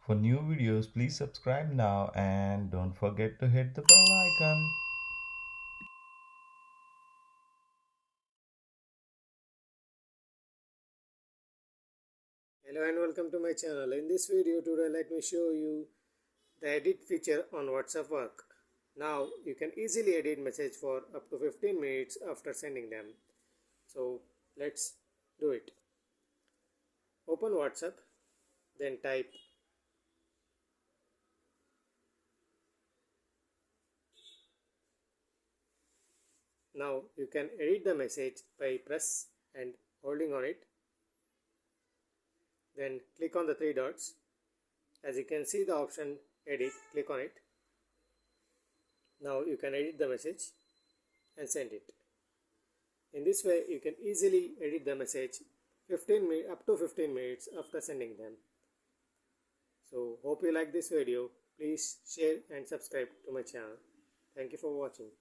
For new videos, please subscribe now and don't forget to hit the bell icon. Hello and welcome to my channel. In this video today let me show you the edit feature on WhatsApp work. Now you can easily edit message for up to 15 minutes after sending them. So let's do it. Open WhatsApp, then type now you can edit the message by press and holding on it. Then click on the three dots. As you can see the option edit, click on it. Now you can edit the message and send it. In this way, you can easily edit the message up to 15 minutes after sending them. So hope you like this video. Please share and subscribe to my channel. Thank you for watching.